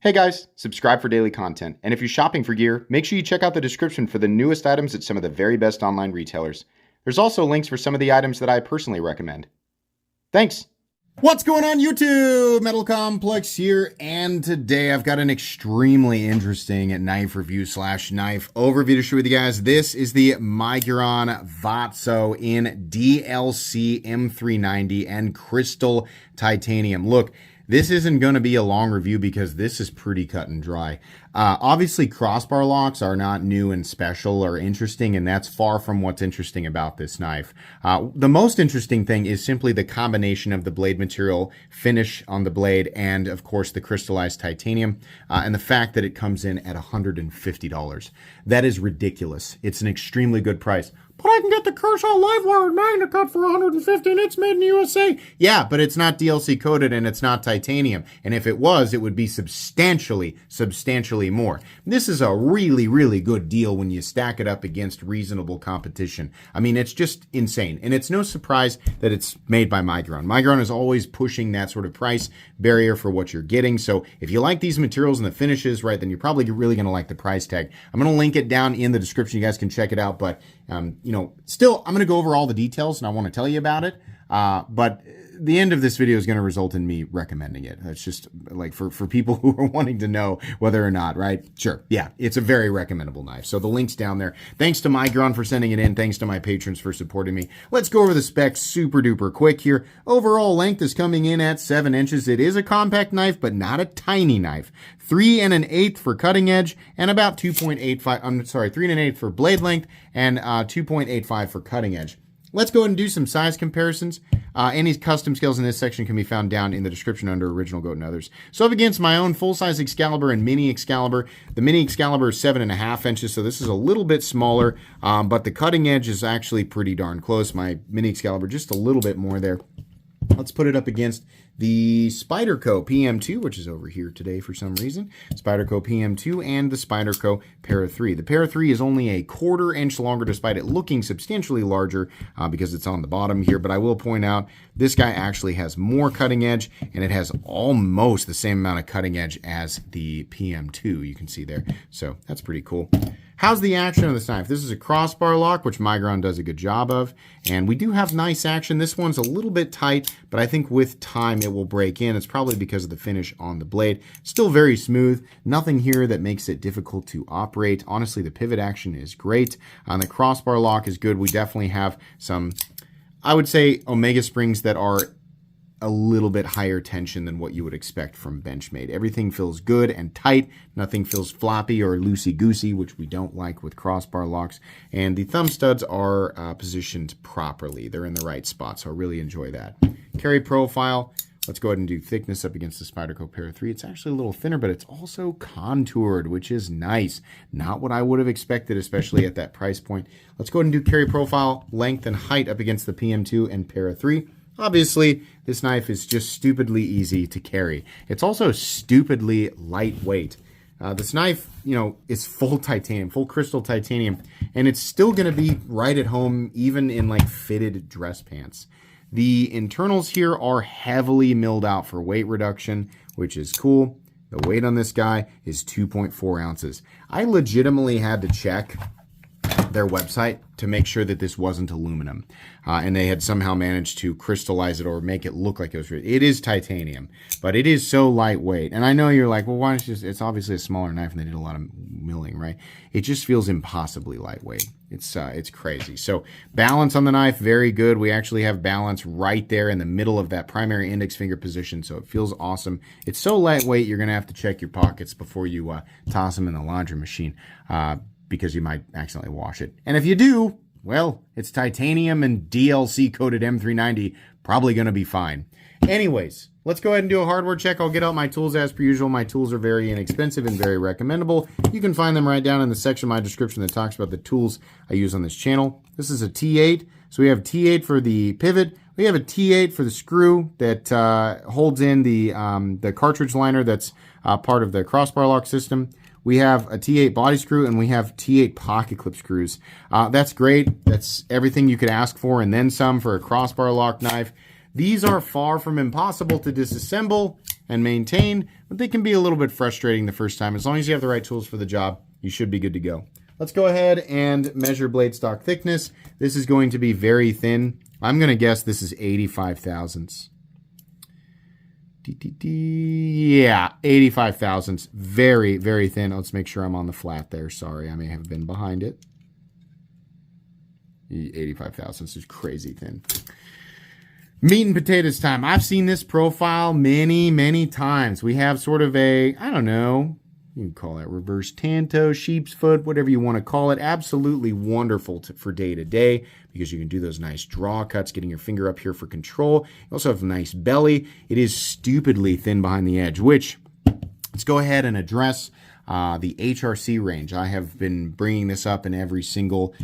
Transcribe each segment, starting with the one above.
Hey guys, subscribe for daily content, and if you're shopping for gear, make sure you check out the description for the newest items at some of the very best online retailers. There's also links for some of the items that I personally recommend. Thanks! What's going on YouTube? Metal Complex here, and today I've got an extremely interesting knife review / knife overview to share with you guys. This is the Miguron Vatso in DLC M390 and crystal titanium. Look, this isn't going to be a long review because this is pretty cut and dry. Obviously, crossbar locks are not new and special or interesting, and that's far from what's interesting about this knife. The most interesting thing is simply the combination of the blade material finish on the blade and, of course, the crystallized titanium, and the fact that it comes in at $150. That is ridiculous. It's an extremely good price. But I can get the Kershaw Livewire Magna Cut for $150 and it's made in the USA. Yeah, but it's not DLC coated and it's not titanium. And if it was, it would be substantially more. This is a really good deal when you stack it up against reasonable competition. I mean, it's just insane. And it's no surprise that it's made by Miguron. Miguron is always pushing that sort of price barrier for what you're getting. So if you like these materials and the finishes, right, then you're probably really going to like the price tag. I'm going to link it down in the description. You guys can check it out. But still, I'm going to go over all the details and I want to tell you about it. But the end of this video is going to result in me recommending it. That's just like for people who are wanting to know whether or not, right? Sure. Yeah, it's a very recommendable knife. So the link's down there. Thanks to Miguron for sending it in. Thanks to my patrons for supporting me. Let's go over the specs super duper quick here. Overall length is coming in at 7 inches. It is a compact knife, but not a tiny knife. 3 1/8 for cutting edge and about 2.85, 3 1/8 for blade length and 2.85 for cutting edge. Let's go ahead and do some size comparisons. Any custom scales in this section can be found down in the description under Original Goat and others. So up against my own full-size Excalibur and mini Excalibur. The mini Excalibur is 7.5 inches, so this is a little bit smaller, but the cutting edge is actually pretty darn close. My mini Excalibur just a little bit more there. Let's put it up against the Spyderco PM2, which is over here today for some reason. Spyderco PM2 and the Spyderco Para 3. The Para 3 is only a 1/4 inch longer despite it looking substantially larger because it's on the bottom here. But I will point out this guy actually has more cutting edge and it has almost the same amount of cutting edge as the PM2 you can see there. So that's pretty cool. How's the action of this knife? This is a crossbar lock, which Miguron does a good job of. And we do have nice action. This one's a little bit tight, but I think with time it will break in. It's probably because of the finish on the blade. Still very smooth. Nothing here that makes it difficult to operate. Honestly, the pivot action is great. The crossbar lock is good. We definitely have some, I would say, Omega springs that are a little bit higher tension than what you would expect from Benchmade. Everything feels good and tight. Nothing feels floppy or loosey-goosey, which we don't like with crossbar locks. And the thumb studs are positioned properly. They're in the right spot, so I really enjoy that. Carry profile. Let's go ahead and do thickness up against the Spyderco Para 3. It's actually a little thinner, but it's also contoured, which is nice. Not what I would have expected, especially at that price point. Let's go ahead and do carry profile, length, and height up against the PM2 and Para 3. Obviously, this knife is just stupidly easy to carry. It's also stupidly lightweight. This knife, is full titanium, full crystal titanium, and it's still going to be right at home, even in like fitted dress pants. The internals here are heavily milled out for weight reduction, which is cool. The weight on this guy is 2.4 ounces. I legitimately had to check their website to make sure that this wasn't aluminum, and they had somehow managed to crystallize it or make it look like it was real. It is titanium, but it is so lightweight. And I know you're like, well, why don't you just, it's obviously a smaller knife and they did a lot of milling, right? It just feels impossibly lightweight. It's crazy. So balance on the knife, very good. We actually have balance right there in the middle of that primary index finger position, so it feels awesome. It's so lightweight, you're going to have to check your pockets before you toss them in the laundry machine, because you might accidentally wash it. And if you do, well, it's titanium and DLC coated M390, probably going to be fine. Anyways, let's go ahead and do a hardware check. I'll get out my tools as per usual. My tools are very inexpensive and very recommendable. You can find them right down in the section of my description that talks about the tools I use on this channel. This is a T8. So we have a T8 for the pivot. We have a T8 for the screw that holds in the cartridge liner that's part of the crossbar lock system. We have a T8 body screw, and we have T8 pocket clip screws. That's great. That's everything you could ask for, and then some for a crossbar lock knife. These are far from impossible to disassemble, and maintain, but they can be a little bit frustrating the first time. As long as you have the right tools for the job, you should be good to go. Let's go ahead and measure blade stock thickness. This is going to be very thin. I'm going to guess this is 85 thousandths. Yeah, 85 thousandths. Very, very thin. Let's make sure I'm on the flat there. Sorry, I may have been behind it. 85 thousandths is crazy thin. Meat and potatoes time. I've seen this profile many, many times. We have sort of a, I don't know, you can call that reverse tanto, sheep's foot, whatever you want to call it. Absolutely wonderful for day to day because you can do those nice draw cuts, getting your finger up here for control. You also have a nice belly. It is stupidly thin behind the edge, which let's go ahead and address the HRC range. I have been bringing this up in every single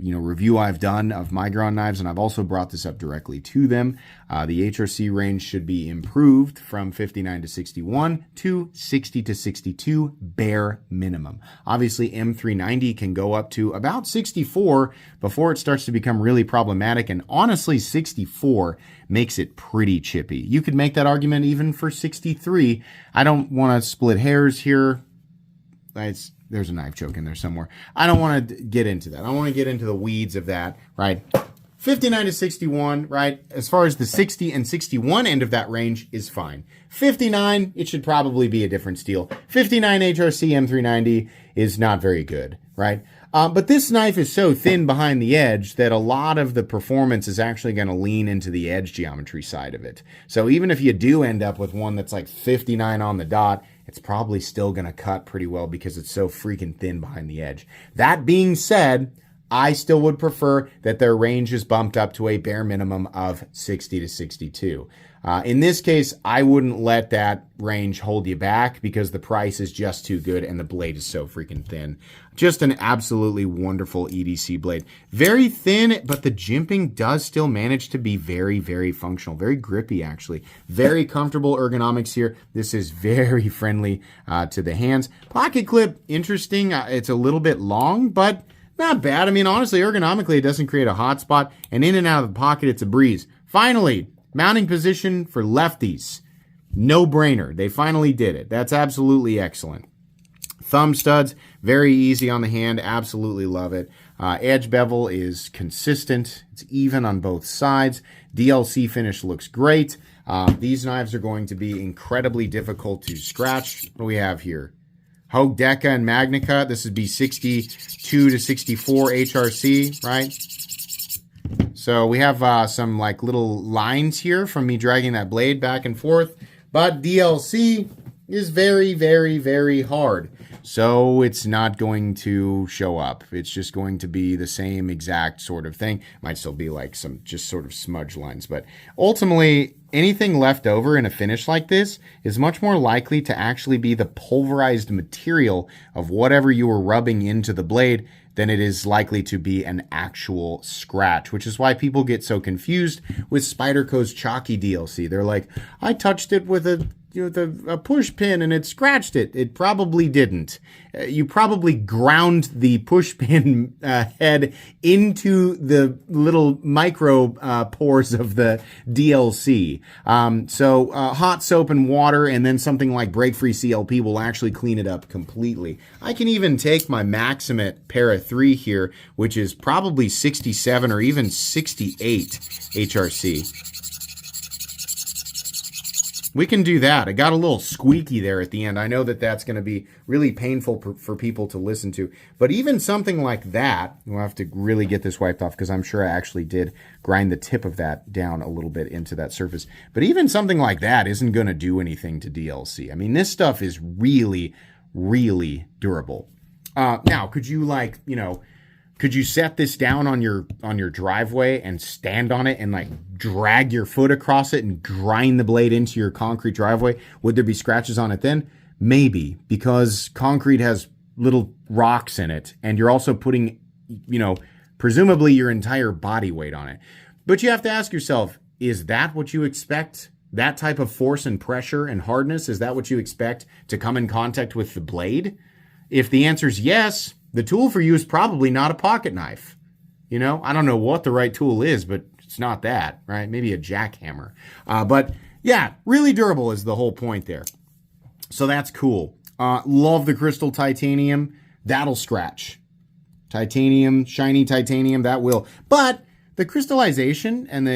review I've done of Miguron knives, and I've also brought this up directly to them. The HRC range should be improved from 59 to 61 to 60 to 62 bare minimum. Obviously, M390 can go up to about 64 before it starts to become really problematic, and honestly, 64 makes it pretty chippy. You could make that argument even for 63. I don't want to split hairs here. There's a knife choke in there somewhere. I don't want to get into that. I don't want to get into the weeds of that, right? 59 to 61, right? As far as the 60 and 61 end of that range is fine. 59, it should probably be a different steel. 59 HRC M390 is not very good, right? But this knife is so thin behind the edge that a lot of the performance is actually going to lean into the edge geometry side of it. So even if you do end up with one that's like 59 on the dot, it's probably still going to cut pretty well because it's so freaking thin behind the edge. That being said, I still would prefer that their range is bumped up to a bare minimum of 60 to 62. In this case, I wouldn't let that range hold you back because the price is just too good and the blade is so freaking thin. Just an absolutely wonderful EDC blade. Very thin, but the jimping does still manage to be very, very functional. Very grippy, actually. Very comfortable ergonomics here. This is very friendly to the hands. Pocket clip, interesting. It's a little bit long, but not bad. I mean, honestly, ergonomically, it doesn't create a hot spot. And in and out of the pocket, it's a breeze. Finally, mounting position for lefties. No brainer. They finally did it. That's absolutely excellent. Thumb studs, very easy on the hand. Absolutely love it. Edge bevel is consistent. It's even on both sides. DLC finish looks great. These knives are going to be incredibly difficult to scratch. What do we have here? Hogue Deca and Magnica. This would be 62 to 64 HRC, right? So we have some like little lines here from me dragging that blade back and forth. But DLC is very, very, very hard. So it's not going to show up. It's just going to be the same exact sort of thing. Might still be like some just sort of smudge lines. But ultimately, anything left over in a finish like this is much more likely to actually be the pulverized material of whatever you were rubbing into the blade than it is likely to be an actual scratch, which is why people get so confused with Spyderco's chalky DLC. They're like, I touched it with a push pin and it scratched it. It probably didn't. You probably ground the push pin head into the little micro pores of the DLC. So hot soap and water and then something like break-free CLP will actually clean it up completely. I can even take my Maximate Para 3 here, which is probably 67 or even 68 HRC. We can do that. I got a little squeaky there at the end. I know that that's going to be really painful for people to listen to. But even something like that, we'll have to really get this wiped off because I'm sure I actually did grind the tip of that down a little bit into that surface. But even something like that isn't going to do anything to DLC. I mean, this stuff is really, really durable. Now, could you could you set this down on your driveway and stand on it and like drag your foot across it and grind the blade into your concrete driveway? Would there be scratches on it then? Maybe, because concrete has little rocks in it and you're also putting, presumably your entire body weight on it. But you have to ask yourself, is that what you expect? That type of force and pressure and hardness, is that what you expect to come in contact with the blade? If the answer is yes, the tool for you is probably not a pocket knife. I don't know what the right tool is, but it's not that, right? Maybe a jackhammer. But Yeah, really durable is the whole point there. So that's cool. Love the crystal titanium. That'll scratch. Titanium, shiny titanium, that will. But the crystallization and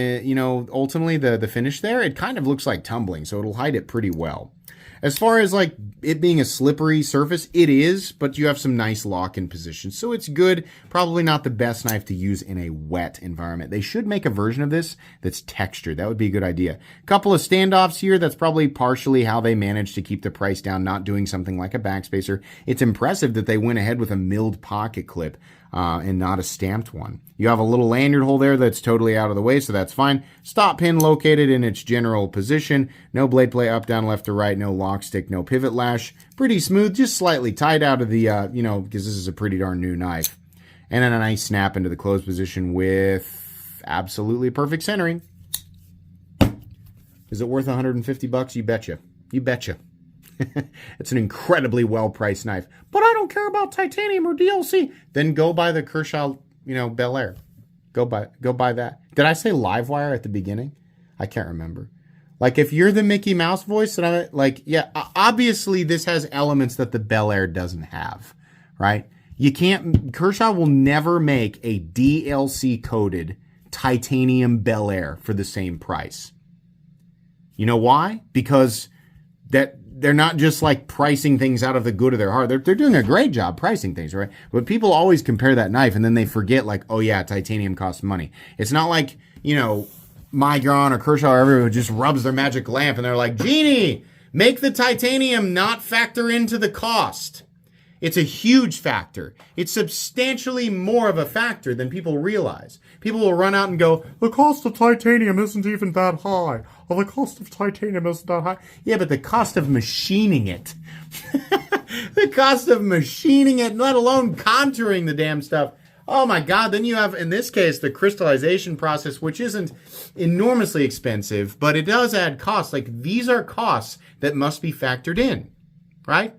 ultimately the finish there, it kind of looks like tumbling, so it'll hide it pretty well. As far as like it being a slippery surface, it is, but you have some nice lock-in positions, so it's good. Probably not the best knife to use in a wet environment. They should make a version of this that's textured. That would be a good idea. Couple of standoffs here. That's probably partially how they managed to keep the price down, not doing something like a backspacer. It's impressive that they went ahead with a milled pocket clip and not a stamped one. You have a little lanyard hole there that's totally out of the way, so that's fine. Stop pin located in its general position. No blade play up, down, left, or right. No lock stick, no pivot lash. Pretty smooth, just slightly tied out of the, because this is a pretty darn new knife. And then a nice snap into the closed position with absolutely perfect centering. Is it worth $150? You betcha. You betcha. It's an incredibly well-priced knife. But I don't care about titanium or DLC. Then go buy the Kershaw, Bel Air. Go buy that. Did I say Livewire at the beginning? I can't remember. Like, if you're the Mickey Mouse voice, and I'm like, yeah, obviously this has elements that the Bel Air doesn't have, right? Kershaw will never make a DLC-coated titanium Bel Air for the same price. You know why? Because they're not just like pricing things out of the good of their heart. They're doing a great job pricing things, right? But people always compare that knife and then they forget like, oh yeah, titanium costs money. It's not like, Miguron or Kershaw or everyone just rubs their magic lamp and they're like, Genie, make the titanium not factor into the cost. It's a huge factor. It's substantially more of a factor than people realize. People will run out and go, the cost of titanium isn't even that high. Well, the cost of titanium isn't that high. Yeah, but the cost of machining it. The cost of machining it, let alone contouring the damn stuff. Oh my God, then you have, in this case, the crystallization process, which isn't enormously expensive, but it does add costs. Like, these are costs that must be factored in, right?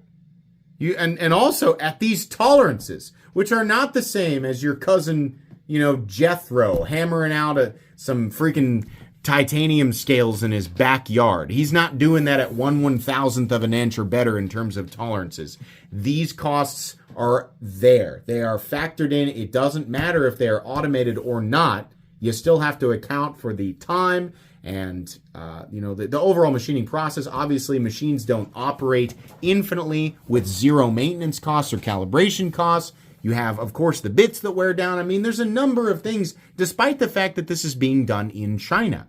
And also at these tolerances, which are not the same as your cousin, Jethro hammering out some freaking titanium scales in his backyard. He's not doing that at 1/1000th of an inch or better in terms of tolerances. These costs are there. They are factored in. It doesn't matter if they are automated or not. You still have to account for the time and, the overall machining process. Obviously, machines don't operate infinitely with zero maintenance costs or calibration costs. You have, of course, the bits that wear down. I mean, there's a number of things, despite the fact that this is being done in China.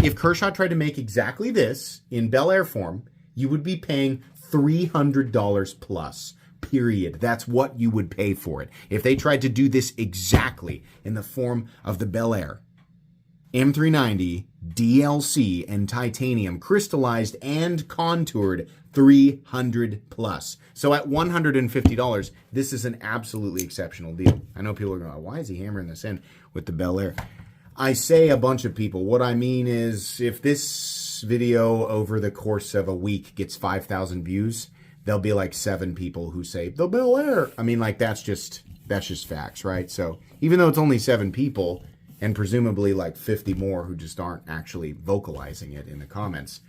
If Kershaw tried to make exactly this in Bel Air form, you would be paying $300 plus. Period. That's what you would pay for it. If they tried to do this exactly in the form of the Bel Air M390, DLC, and titanium, crystallized and contoured, $300 plus. So at $150, this is an absolutely exceptional deal. I know people are going, why is he hammering this in with the Bel Air? I say a bunch of people. What I mean is, if this video over the course of a week gets 5,000 views, there'll be like 7 people who say the Bel Air. I mean, like, that's just facts, right? So even though it's only 7 people, and presumably like 50 more who just aren't actually vocalizing it in the comments,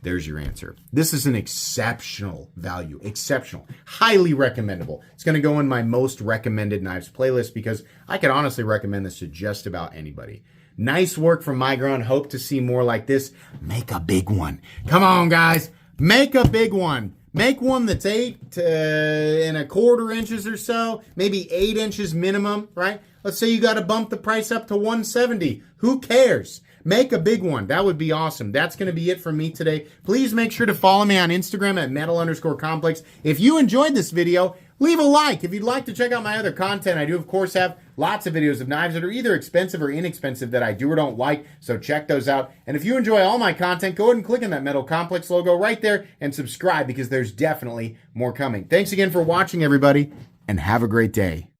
there's your answer. This is an exceptional value. Exceptional. Highly recommendable. It's going to go in my most recommended knives playlist because I could honestly recommend this to just about anybody. Nice work from Miguron. Hope to see more like this. Make a big one. Come on, guys. Make a big one. Make one that's 8.25 inches or so, maybe 8 inches minimum, right? Let's say you got to bump the price up to $170. Who cares? Make a big one. That would be awesome. That's going to be it for me today. Please make sure to follow me on Instagram at metal_complex. If you enjoyed this video, leave a like. If you'd like to check out my other content, I do, of course, have lots of videos of knives that are either expensive or inexpensive that I do or don't like, so check those out. And if you enjoy all my content, go ahead and click on that Metal Complex logo right there and subscribe because there's definitely more coming. Thanks again for watching, everybody, and have a great day.